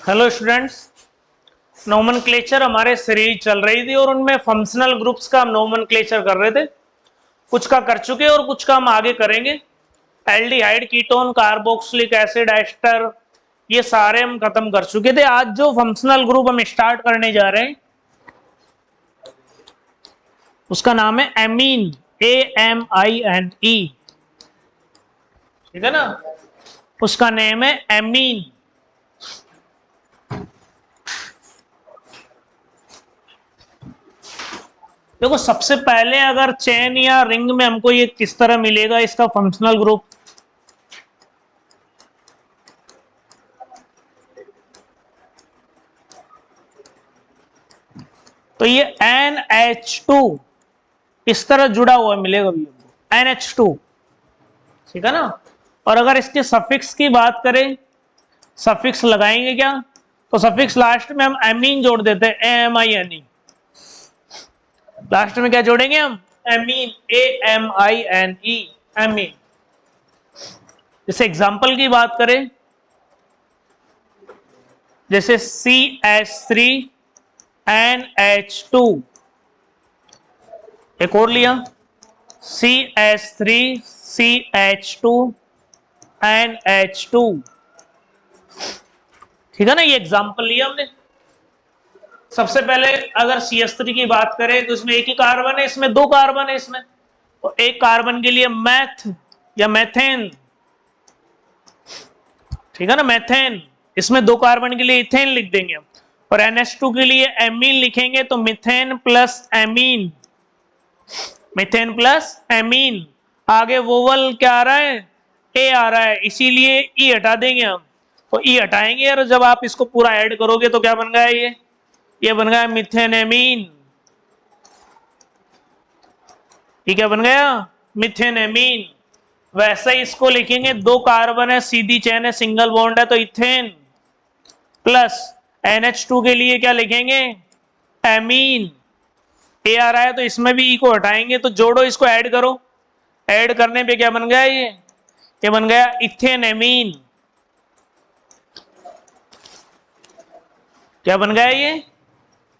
Hello students, nomenclature हमारे series चल रही थी और उनमें फंक्शनल ग्रुप्स का हम नोमेनक्लेचर कर रहे थे। कुछ का कर चुके और कुछ का हम आगे करेंगे। Aldehyde, ketone, carboxylic acid, ester, ये सारे हम खत्म कर चुके थे। आज जो फंक्शनल ग्रुप हम स्टार्ट करने जा रहे हैं उसका नाम है एमीन, AMINE। ठीक है ना, उसका नेम है एमीन। देखो, सबसे पहले अगर चेन या रिंग में हमको ये किस तरह मिलेगा इसका फंक्शनल ग्रुप, तो ये NH2 इस तरह जुड़ा हुआ मिलेगा भी हमको, NH2। ठीक है ना। और अगर इसके सफिक्स की बात करें, सफिक्स लगाएंगे क्या, तो सफिक्स लास्ट में हम एमीन जोड़ देते हैं, AMINE। लास्ट में क्या जोड़ेंगे हम, एमीन, AMINE, एमीन। जैसे एग्जांपल की बात करें, जैसे CH3NH2, एक और लिया CH3CH2NH2। ठीक है ना, ये एग्जांपल लिया हमने। सबसे पहले अगर CH3 की बात करें तो इसमें एक ही कार्बन है, इसमें दो कार्बन है इसमें, तो एक कार्बन के लिए मैथ या मैथेन। ठीक है ना, मैथेन। इसमें दो कार्बन के लिए इथेन लिख देंगे हम। और NH2 के लिए एमीन लिखेंगे तो methane plus amine, methane plus amine. आगे वोवल क्या आ रहा है, ए आ रहा है, इसीलिए ई हटा देंगे हम। तो ई हटाएंगे और जब आप इसको पूरा ऐड करोगे तो क्या बन गया, ये बन गया मिथेन एमीन। ये क्या बन गया, मिथेन एमीन। वैसे ही इसको लिखेंगे, दो कार्बन है, सीधी चेन है, सिंगल बॉन्ड है, तो इथेन प्लस NH2 के लिए क्या लिखेंगे, एमीन। ए आ रहा है तो इसमें भी ई को हटाएंगे, तो जोड़ो, इसको ऐड करो। ऐड करने पे क्या बन गया, ये बन गया इथेन एमीन। क्या बन गया, ये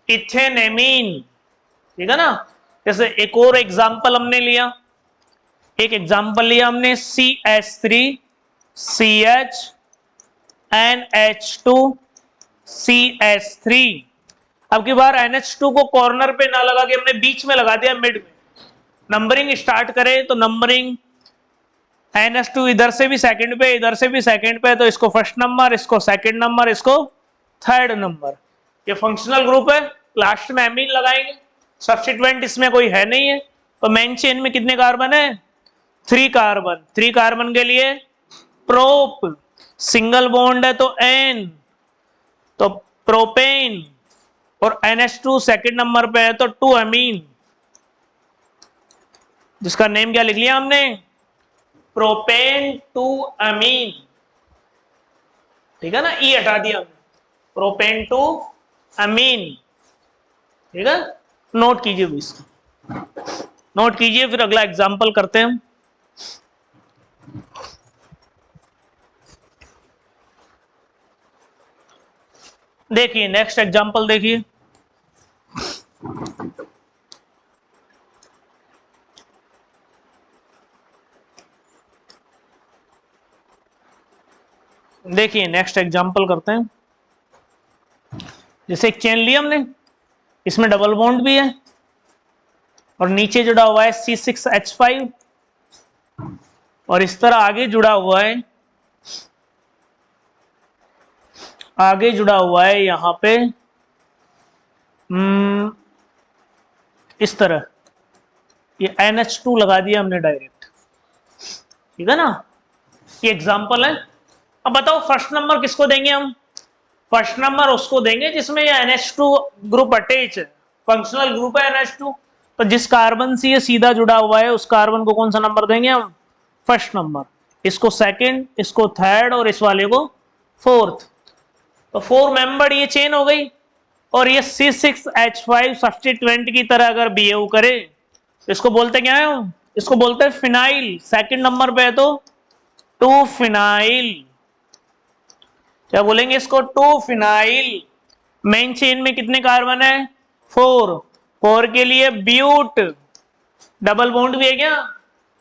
इथेन एमीन। ठीक है ना। जैसे एक और एग्जांपल हमने लिया, एक एग्जांपल लिया हमने CH3CHNH2CH3। अब की बार NH2 को कॉर्नर पे ना लगा के हमने बीच में लगा दिया, मिड में। नंबरिंग स्टार्ट करें तो नंबरिंग NH2 इधर से भी सेकंड पे, इधर से भी सेकंड पे, तो इसको फर्स्ट नंबर, इसको सेकंड नंबर, इसको थर्ड नंबर। ये फंक्शनल ग्रुप है। लास्ट में एमीन लगाएंगे, सब्स्टिट्यूएंट इसमें कोई है नहीं है। तो मेन चेन में कितने कार्बन है, 3 कार्बन। 3 कार्बन के लिए प्रोप, सिंगल बॉन्ड है तो N, तो प्रोपेन। और NH2 सेकंड नंबर पे है तो 2 अमीन, जिसका नेम क्या लिख लिया हमने, प्रोपेन 2 अमीन। ठीक है ना, ई हटा दिया हमने, प्रोपेन 2 अमीन। ठीक है, नोट कीजिए इसको, नोट कीजिए, फिर अगला एग्जांपल करते हैं। देखिए नेक्स्ट एग्जांपल देखिए, देखिए नेक्स्ट एग्जांपल करते हैं। जैसे एक चेन लिया हमने, इसमें डबल बॉन्ड भी है और नीचे जुड़ा हुआ है C6H5, और इस तरह आगे जुड़ा हुआ है, आगे जुड़ा हुआ है यहां पे इस तरह, ये NH2 लगा दिया हमने डायरेक्ट। ठीक है ना, ये एग्जांपल है। अब बताओ फर्स्ट नंबर किसको देंगे हम, फर्स्ट नंबर उसको देंगे जिसमें ये NH2 ग्रुप अटैच है, फंक्शनल ग्रुप है NH2। तो जिस कार्बन से ये सीधा जुड़ा हुआ है उस कार्बन को कौन सा नंबर देंगे हम, फर्स्ट नंबर। इसको सेकंड, इसको थर्ड और इस वाले को फोर्थ। तो 4 मेंबर ये चेन हो गई। और ये C6H5 सब्स्टिट्यूएंट की तरह अगर बिहेव करे तो इसको बोलते क्या है, इसको बोलते हैं फिनाइल। सेकंड नंबर पे है तो 2 फिनाइल। क्या बोलेंगे इसको? 2 फिनाइल। मेन चेन में कितने कार्बन है? 4। 4 के लिए ब्यूट, डबल बॉन्ड भी है क्या?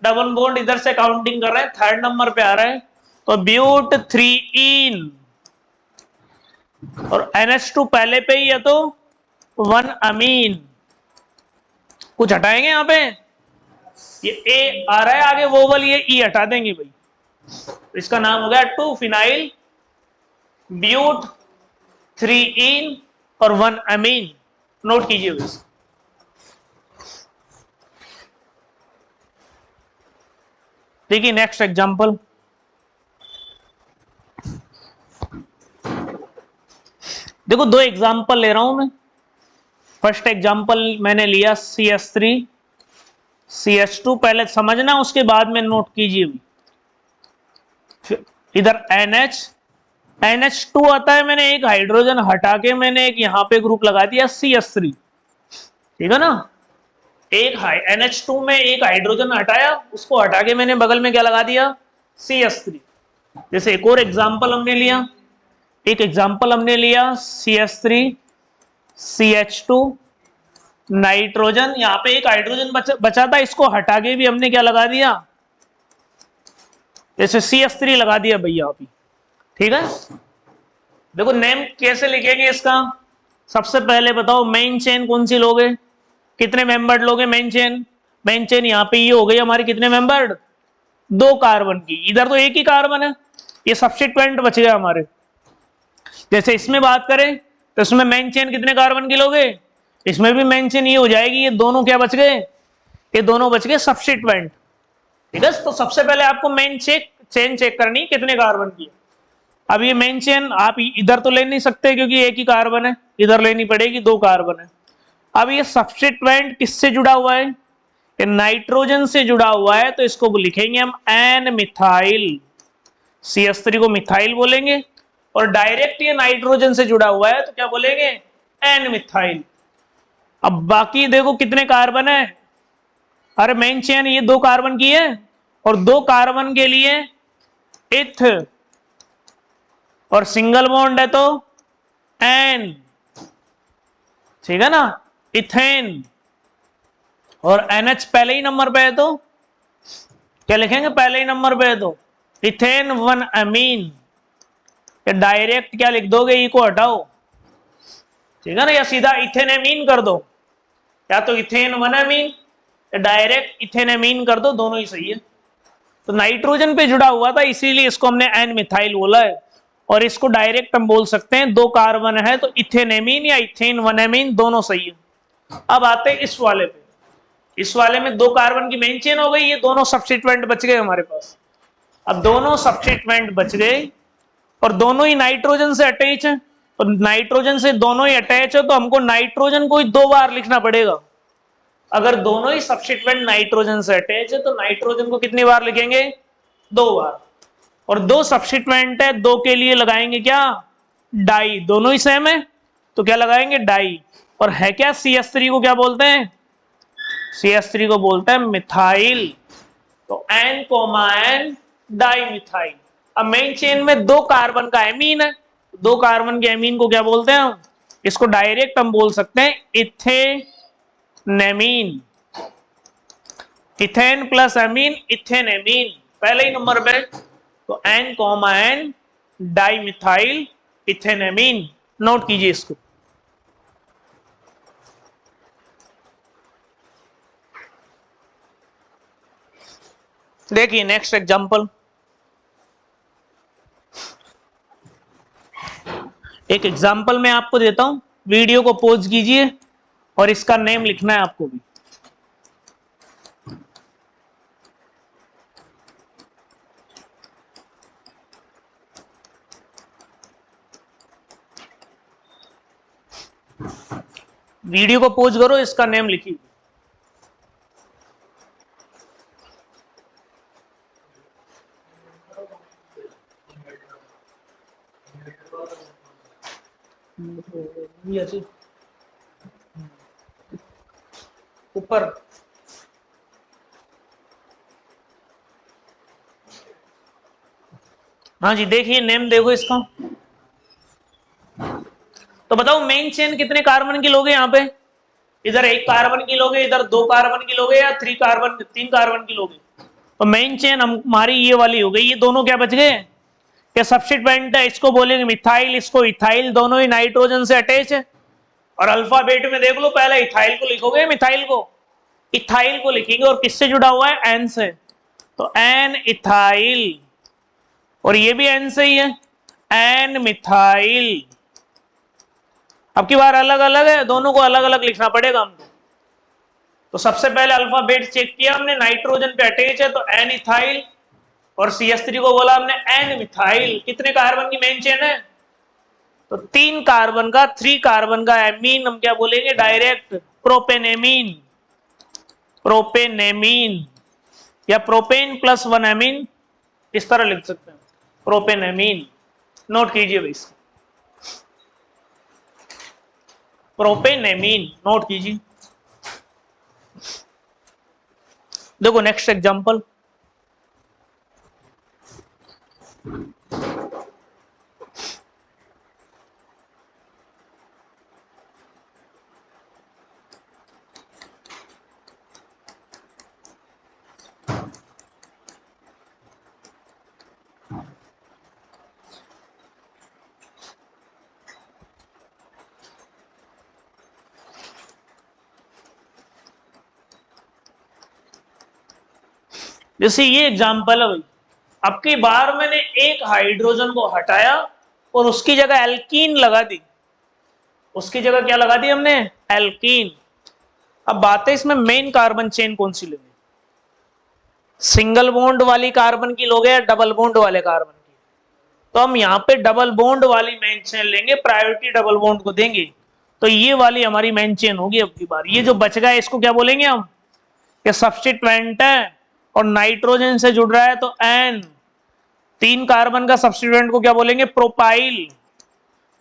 डबल बॉन्ड इधर से काउंटिंग कर रहे हैं, 3rd नंबर पे आ रहा है, तो ब्यूट 3इन। और NH2 पहले पे ही है तो 1 अमीन। कुछ हटाएंगे यहां पे? ये ए आ रहा है आगे वोवल, ये ई हटा देंगे भाई। इसका नाम हो गया 2 फिनाइल ब्यूट 3इन और 1 अमीन। नोट कीजिए बस। देखिए नेक्स्ट एग्जांपल। देखो 2 एग्जांपल ले रहा हूं मैं। फर्स्ट एग्जांपल मैंने लिया CH3 CH2, पहले समझना उसके बाद में नोट कीजिए। इधर NH2 आता है, मैंने एक हाइड्रोजन हटा के मैंने एक यहां पे ग्रुप लगा दिया CH3, ठीक है ना। एक NH2 में एक हाइड्रोजन हटाया, उसको हटा के मैंने बगल में क्या लगा दिया? CH3। जैसे एक और एग्जांपल हमने लिया, CH3 CH2 नाइट्रोजन, यहां पे एक हाइड्रोजन बचा था, इसको हटा के भी हमने क्या लगा दिया? जैसे CH3 लगा दिया भैया अभी, ठीक है। देखो नेम कैसे लिखेंगे इसका? सबसे पहले बताओ मेन चेन कौन सी लोगे? कितने मेंबर्ड लोगे मेन चेन? मेन चेन यहाँ पे ये हो गई हमारी कितने मेंबर्ड? 2 कार्बन की। इधर तो एक ही कार्बन है, ये सब्स्टिट्यूएंट बच गया हमारे। जैसे इसमें बात करें तो इसमें मेन चेन कितने कार्बन की लोगे? इसमें भी मेन चेन ये हो जाएगी, ये दोनों क्या बच गए? ये दोनों बच गए सब्स्टिट्यूएंट, ठीक है। तो सबसे पहले आपको मेन चेन चेक करनी कितने कार्बन की है। अब ये मेन चेन आप इधर तो ले नहीं सकते क्योंकि एक ही कार्बन है, इधर लेनी पड़ेगी, 2 कार्बन है। अब ये सब्स्टिट्यूएंट किससे जुड़ा हुआ है? ये नाइट्रोजन से जुड़ा हुआ है, तो इसको लिखेंगे हम एन मिथाइल। CH3 को मिथाइल बोलेंगे, और डायरेक्ट ये नाइट्रोजन से जुड़ा हुआ है तो क्या बोलेंगे? N methyl. अब बाकी देखो कितने कार्बन है? अरे मेन चेन ये 2 कार्बन की है, और 2 कार्बन के लिए इथ, और सिंगल बॉन्ड है तो एन, ठीक है ना, इथेन। और NH पहले ही नंबर पे है तो क्या लिखेंगे? पहले ही नंबर पे है तो इथेन 1 अमीन। या डायरेक्ट क्या लिख दोगे? ई को हटाओ, ठीक है ना, या सीधा इथेन अमीन कर दो, या तो इथेन 1 अमीन या डायरेक्ट इथेन अमीन कर दो, दोनों ही सही है। तो नाइट्रोजन पे जुड़ा हुआ था इसीलिए इसको हमने एन मिथाइल बोला है, और इसको डायरेक्ट हम बोल सकते हैं 2 कार्बन है तो इथेन एमीन या इथेन 1 एमीन, दोनों सही है। अब आते हैं इस वाले पे। इस वाले में 2 कार्बन की मेन चेन हो गई, ये दोनों सब्स्टिट्यूएंट बच गए हमारे पास। अब दोनों सब्स्टिट्यूएंट बच गए और दोनों ही नाइट्रोजन से अटैच है, तो नाइट्रोजन से दोनों ही अटैच है तो हमको नाइट्रोजन को ही 2 बार लिखना पड़ेगा। अगर दोनों ही सब्स्टिट्यूएंट नाइट्रोजन से अटैच है तो नाइट्रोजन को कितनी बार लिखेंगे? 2 बार। और 2 सब्स्टिट्यूएंट है, 2 के लिए लगाएंगे क्या? डाई। दोनों ही सेम है तो क्या लगाएंगे? डाई। और है क्या? CH3 को क्या बोलते हैं? CH3 को बोलते हैं मिथाइल। तो N comma N di methyl. अब मेन चेन में 2 कार्बन का एमीन है, 2 कार्बन के एमीन को क्या बोलते हैं हम? इसको डायरेक्ट हम बोल सकते हैं ethanamine. Ethane plus amine ethanamine, पहले ही नंबर पे, तो N comma N die methyl ethanamine. Note कीजिए इसको। देखिए नेक्स्ट एग्जांपल। एक एग्जांपल मैं आपको देता हूं, वीडियो को पॉज कीजिए और इसका नेम लिखना है आपको भी। वीडियो को पॉज करो, इसका नेम लिखिए। ऊपर हाँ जी, देखिए नेम देखो इसका, तो बताओ मेन चेन कितने कार्बन की लोगे यहाँ पे? इधर 1 कार्बन की लोगे, इधर 2 कार्बन की लोगे, या 3 कार्बन की लोगे? तो मेन चेन हमारी ये वाली हो गई। ये दोनों क्या बच गए? क्या सब्स्टिट्यूएंट है, इसको बोलेंगे मिथाइल, इसको इथाइल, दोनों ही नाइट्रोजन से अटैच है। और अल्फाबेट में देख लो, पहले इथाइल को लिखोगे, मिथाइल को, इथाइल को लिखेंगे। और किससे जुड़ा हुआ है? एन से। तो एन इथाइल, और ये भी एन से ही है, एन मिथाइल। अब की बार अलग अलग है, दोनों को अलग अलग लिखना पड़ेगा हमको। तो सबसे पहले अल्फाबेट चेक किया हमने, नाइट्रोजन पे अटैच है तो एन इथाइल, और CH3 को बोला हमने एन मिथाइल। कितने कार्बन की मेन चेन है? तो 3 कार्बन का, 3 कार्बन का एमीन हम क्या बोलेंगे? डायरेक्ट प्रोपेनेमीन, प्रोपेनेमीन, या प्रोपेन प्लस 1 एमीन, इस तरह लिख सकते हैं, प्रोपेनेमीन। नोट कीजिए भाई, प्रोपेनेमीन नोट कीजिए। देखो नेक्स्ट एग्जांपल, जैसे ये एग्जांपल है भाई, अब की बार मैंने एक हाइड्रोजन को हटाया और उसकी जगह एल्कीन लगा दी। उसकी जगह क्या लगा दी हमने? एल्कीन। अब बात है इसमें मेन कार्बन चेन कौन सी लेंगे? सिंगल बॉन्ड वाली कार्बन की लोगे या डबल बॉन्ड वाले कार्बन की? तो हम यहाँ पे डबल बॉन्ड वाली मेन चेन लेंगे, प्रायोरिटी डबल बॉन्ड को देंगे। तो ये वाली हमारी मेन चेन होगी अब की बार। ये जो बच गया इसको क्या बोलेंगे हम? ये सब्स्टिट्यूएंट है और नाइट्रोजन से जुड़ रहा है तो एन, 3 कार्बन का सब्स्टिट्यूएंट को क्या बोलेंगे? प्रोपाइल।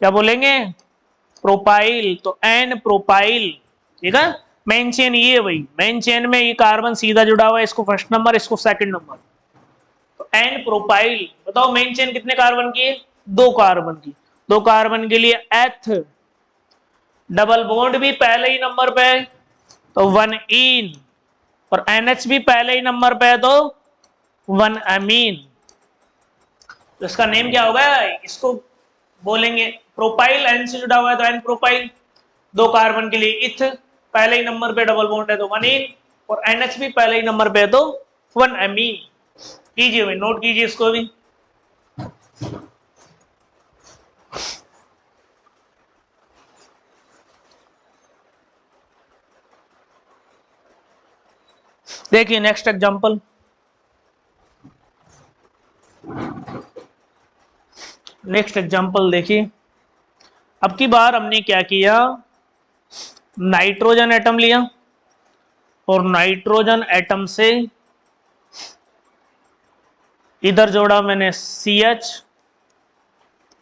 क्या बोलेंगे? प्रोपाइल। तो एन प्रोपाइल। ठीक है, मेन चेन ये है भाई। मेन चेन में ये कार्बन सीधा जुड़ा हुआ है, इसको फर्स्ट नंबर, इसको सेकंड नंबर। तो एन प्रोपाइल। बताओ मेन चेन कितने कार्बन की है? 2 कार्बन की। 2 कार्बन के लिए एथ, डबल बॉन्ड भी पहले ही नंबर पे है तो 1 इन, और NH भी पहले ही नंबर पे है तो 1 अमीन। तो इसका नेम क्या होगा? इसको बोलेंगे प्रोपाइल। एन से जुड़ा हुआ है तो एन प्रोपाइल। 2 कार्बन के लिए इथ, पहले ही नंबर पे डबल बॉन्ड है तो 1 इन, और NH भी पहले ही नंबर पे है तो 1 अमीन। कीजिए भाई, नोट कीजिए इसको भी। देखिए नेक्स्ट एग्जांपल, नेक्स्ट एग्जांपल देखिए। अब की बार हमने क्या किया? नाइट्रोजन एटम लिया और नाइट्रोजन एटम से इधर जोड़ा मैंने CH,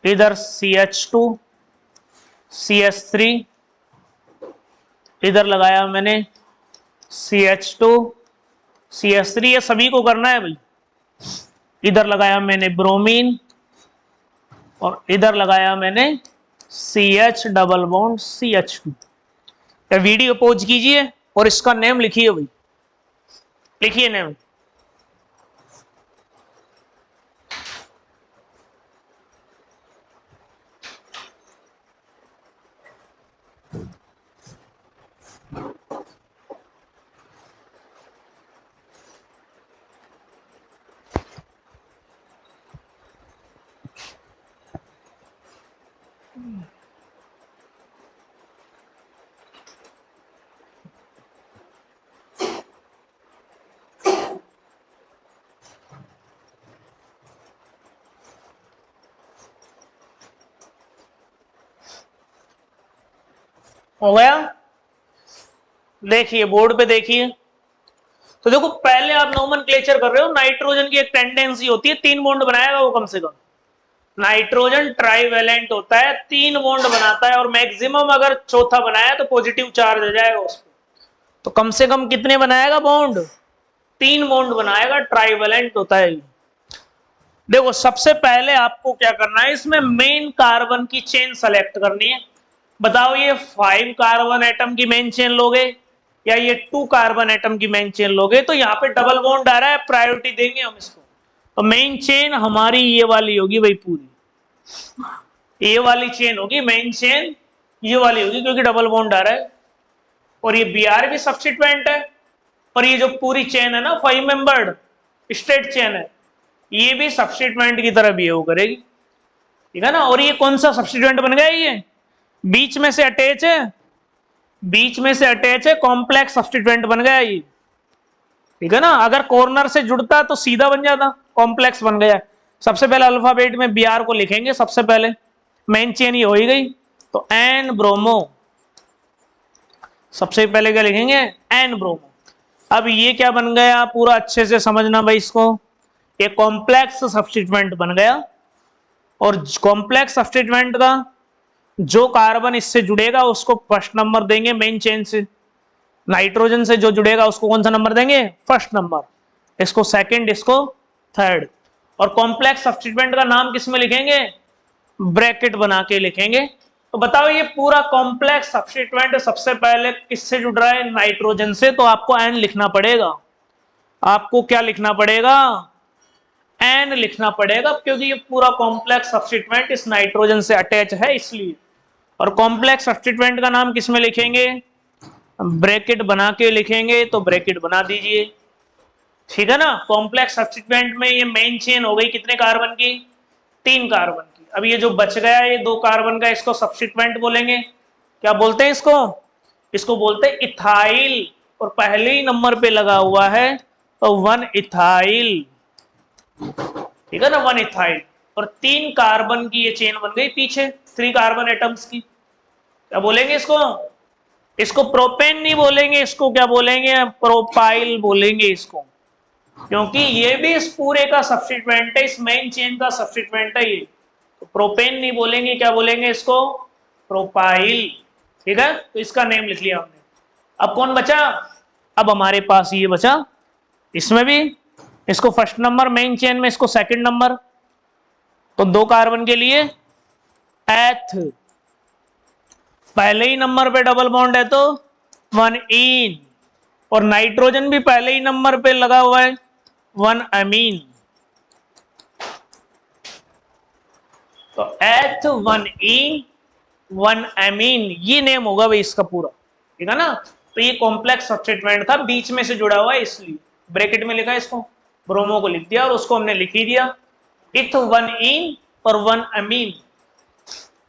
इधर CH2, CH3, इधर लगाया मैंने CH2, CH3। ये सभी को करना है भाई। इधर लगाया मैंने ब्रोमीन और इधर लगाया मैंने CH double bond CH2। Video pause कीजिए और इसका नेम लिखिए भाई, लिखिए नेम। हो गया? देखिए बोर्ड पे देखिए। तो देखो पहले आप नोमेनक्लेचर कर रहे हो। नाइट्रोजन की एक टेंडेंसी होती है 3 बॉन्ड बनाएगा वो कम से कम। नाइट्रोजन ट्राइवेलेंट होता है, 3 बॉन्ड बनाता है, और मैक्सिमम अगर चौथा बनाया तो पॉजिटिव चार्ज हो जाएगा उस पर। तो कम से कम कितने बनाएगा बॉन्ड? 3 बॉन्ड बनाएगा, ट्राइवेलेंट होता है। देखो सबसे पहले आपको क्या करना है, इसमें मेन कार्बन की चेन सेलेक्ट करनी है। बताओ ये 5 कार्बन एटम की मेन चेन लोगे या ये 2 कार्बन एटम की मेन चेन लोगे? तो यहाँ पे डबल बॉन्ड आ रहा है, प्रायोरिटी देंगे हम इसको। तो मेन चेन हमारी ये वाली होगी भाई, पूरी ये वाली चेन होगी मेन चेन, ये वाली होगी क्योंकि डबल बॉन्ड आ रहा है। और ये Br भी सब्स्टिट्यूएंट है, और ये जो पूरी चेन है ना 5 मेंबर्ड स्ट्रेट चेन है, ये भी सब्स्टिट्यूएंट की तरह बिहेव करेगी, ठीक है ना। और ये कौन सा सब्स्टिट्यूएंट बन गया? ये बीच में से अटैच है, बीच में से अटैच है, कॉम्प्लेक्स सब्स्टिट्यूएंट बन गया ये, ठीक है ना। अगर कॉर्नर से जुड़ता तो सीधा बन जाता, कॉम्प्लेक्स बन गया। सबसे पहले अल्फाबेट में Br को लिखेंगे, सबसे पहले मेन चेन ये हो ही गई, तो एन ब्रोमो, सबसे पहले क्या लिखेंगे? N bromo. अब ये क्या बन गया, पूरा अच्छे से समझना भाई इसको, ये कॉम्प्लेक्स सब्स्टिट्यूएंट बन गया। और कॉम्प्लेक्स सब्स्टिट्यूएंट का जो कार्बन इससे जुड़ेगा उसको फर्स्ट नंबर देंगे मेन चेन से, नाइट्रोजन से जो जुड़ेगा उसको कौन सा नंबर देंगे? फर्स्ट नंबर, इसको सेकंड, इसको थर्ड। और कॉम्प्लेक्स सब्स्टिट्यूएंट का नाम किसमें लिखेंगे? ब्रैकेट बना के लिखेंगे। तो बताओ ये पूरा कॉम्प्लेक्स सब्स्टिट्यूएंट सबसे पहले किससे जुड़ रहा है? नाइट्रोजन से, तो आपको एन लिखना पड़ेगा। आपको क्या लिखना पड़ेगा? एन लिखना पड़ेगा, क्योंकि ये पूरा कॉम्प्लेक्स सब्स्टिट्यूएंट इस नाइट्रोजन से अटैच है इसलिए। और कॉम्प्लेक्स सब्स्टिट्यूएंट का नाम किसमें लिखेंगे? ब्रैकेट बना के लिखेंगे, तो ब्रैकेट बना दीजिए, ठीक है ना। कॉम्प्लेक्स सब्स्टिट्यूएंट में ये मेन चेन हो गई कितने कार्बन की? 3 कार्बन की। अब ये जो बच गया है ये 2 कार्बन का, इसको सब्स्टिट्यूएंट बोलेंगे। क्या बोलते हैं इसको? इसको बोलते हैं इथाइल। और पहले ही नंबर पे लगा हुआ है तो 1 इथाइल, ठीक है ना, 1 इथाइल। और 3 कार्बन की ये चेन बन गई पीछे, 3 कार्बन एटम्स की। क्या बोलेंगे इसको? इसको प्रोपेन नहीं बोलेंगे, इसको क्या बोलेंगे? प्रोपाइल बोलेंगे इसको, क्योंकि ये भी इस पूरे का सब्स्टिट्यूएंट है, इस मेन चेन का सब्स्टिट्यूएंट है ये। तो प्रोपेन नहीं बोलेंगे, क्या बोलेंगे इसको? प्रोपाइल, ठीक है। तो इसका नेम लिख लिया हमने। अब कौन बचा? अब हमारे पास ये बचा, इसमें भी इसको फर्स्ट नंबर मेन चेन में, इसको सेकंड नंबर। तो 2 कार्बन के लिए एथ, पहले ही नंबर पे डबल बॉन्ड है तो 1 इन। और नाइट्रोजन भी पहले ही नंबर पे लगा हुआ है, 1 अमीन। तो एथ 1 इन 1 अमीन, ये नेम होगा भाई इसका पूरा, ठीक है ना। तो ये कॉम्प्लेक्स सब्स्टिट्यूएंट था, बीच में से जुड़ा हुआ है इसलिए ब्रैकेट में लिखा, इसको ब्रोमो को लिख दिया और उसको हमने लिख ही दिया, इथ 1 इन और 1 अमीन,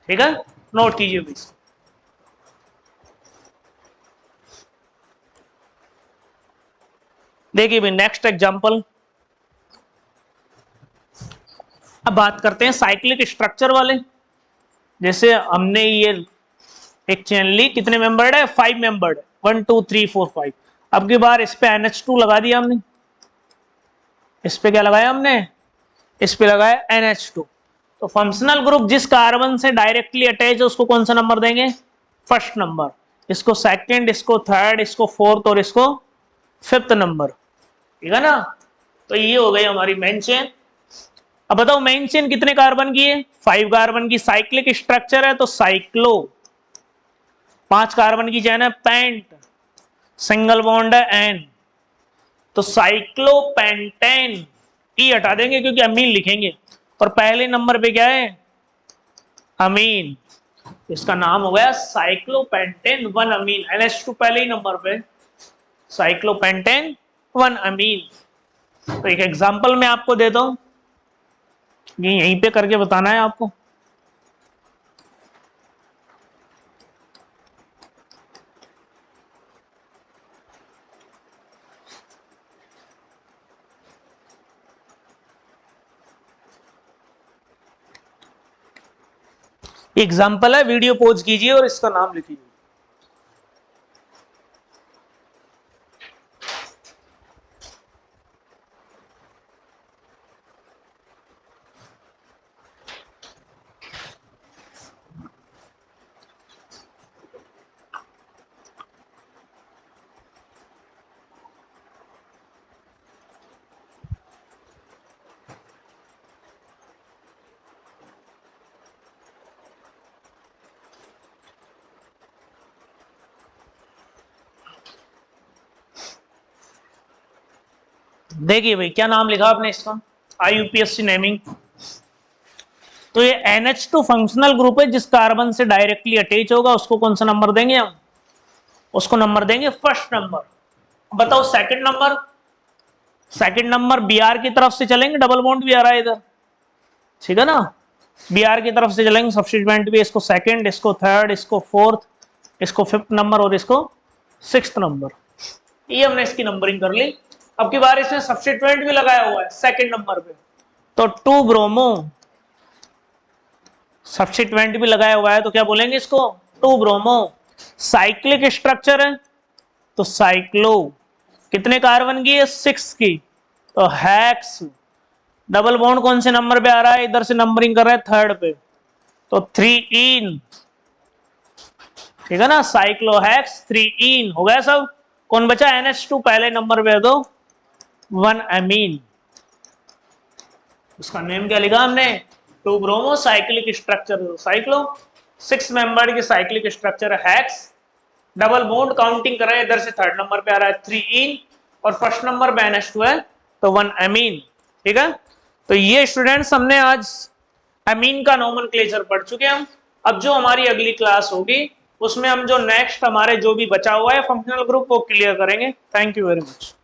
ठीक है। नोट कीजिए भाई। देखिए भाई नेक्स्ट एग्जांपल, अब बात करते हैं साइक्लिक स्ट्रक्चर वाले। जैसे हमने ये एक चेन ली, कितने मेंबर्ड है? 5 मेंबर्ड, 1 2 3 4 5। अब की बार इस पे NH2 लगा दिया हमने, इस पे क्या लगाया हमने? इस पे लगाया NH2। तो फंक्शनल ग्रुप जिस कार्बन से डायरेक्टली अटैच है उसको कौन सा नंबर देंगे? फर्स्ट नंबर, इसको सेकंड, इसको थर्ड, इसको फोर्थ और इसको फिफ्थ नंबर, ठीक है ना। तो ये हो गई हमारी मेन चेन। अब बताओ मेन चेन कितने कार्बन की है? 5 कार्बन की। साइक्लिक स्ट्रक्चर है तो साइक्लो, 5 कार्बन की चेन है, पेंट, सिंगल बॉन्ड है एन, तो साइक्लोपेंटेन। ई हटा देंगे क्योंकि अमीन लिखेंगे, और पहले नंबर पे क्या है? अमीन। इसका नाम हो गया साइक्लोपेंटेन 1 अमीन। NH2 पहले ही नंबर पे, साइक्लोपेंटेन 1 अमीन। तो एक एग्जांपल मैं आपको देता हूं, ये यहीं पे करके बताना है आपको। एग्जाम्पल है, वीडियो पॉज कीजिए और इसका नाम लिखिए। देखिए भाई क्या नाम लिखा आपने इसका, IUPAC नेमिंग। तो ये NH2 फंक्शनल ग्रुप है, जिस कार्बन से डायरेक्टली अटैच होगा उसको कौन सा नंबर देंगे हम, उसको नंबर देंगे फर्स्ट नंबर। बताओ second number, second number Br की तरफ से चलेंगे, डबल बॉन्ड भी आ रहा है इधर, ठीक है ना, Br की तरफ से चलेंगे, सब्स्टिट्यूएंट भी, इसको सेकंड, इसको थर्ड, इसको फोर्थ, इसको फिफ्थ नंबर और इसको सिक्स्थ नंबर। ये हमने इसकी नंबरिंग कर ली। अब की बार इसमें सब्स्टिट्यूएंट भी लगाया हुआ है सेकंड नंबर पे, तो 2 ब्रोमो, सब्स्टिट्यूएंट भी लगाया हुआ है तो क्या बोलेंगे इसको, 2 ब्रोमो। साइक्लिक स्ट्रक्चर है तो साइक्लो, कितने कार्बन की है, 6 की, तो हेक्स। डबल बॉन्ड कौन से नंबर पे आ रहा है, इधर से नंबरिंग कर रहा है थर्ड पे, तो 3इन, ठीक है ना, साइक्लोहेक्स 3इन हो गया सब। कौन बचा, NH2 पहले नंबर पे है तो 1 अमीन। उसका नेम क्या लिखा हमने, 2 bromo, cyclic structure cyclo, 6 member की cyclic structure hex, double bond counting कर रहे हैं, इधर से थर्ड नंबर पे आ रहा है 3इन, और फर्स्ट नंबर पे NH2 है तो 1 अमीन, ठीक है। तो ये स्टूडेंट्स हमने आज अमीन का नोमेनक्लेचर पढ़ चुके हैं हम। अब जो हमारी अगली क्लास होगी उसमें हम जो नेक्स्ट हमारे जो भी बचा हुआ है फंक्शनल ग्रुप वो क्लियर करेंगे। Thank you very much.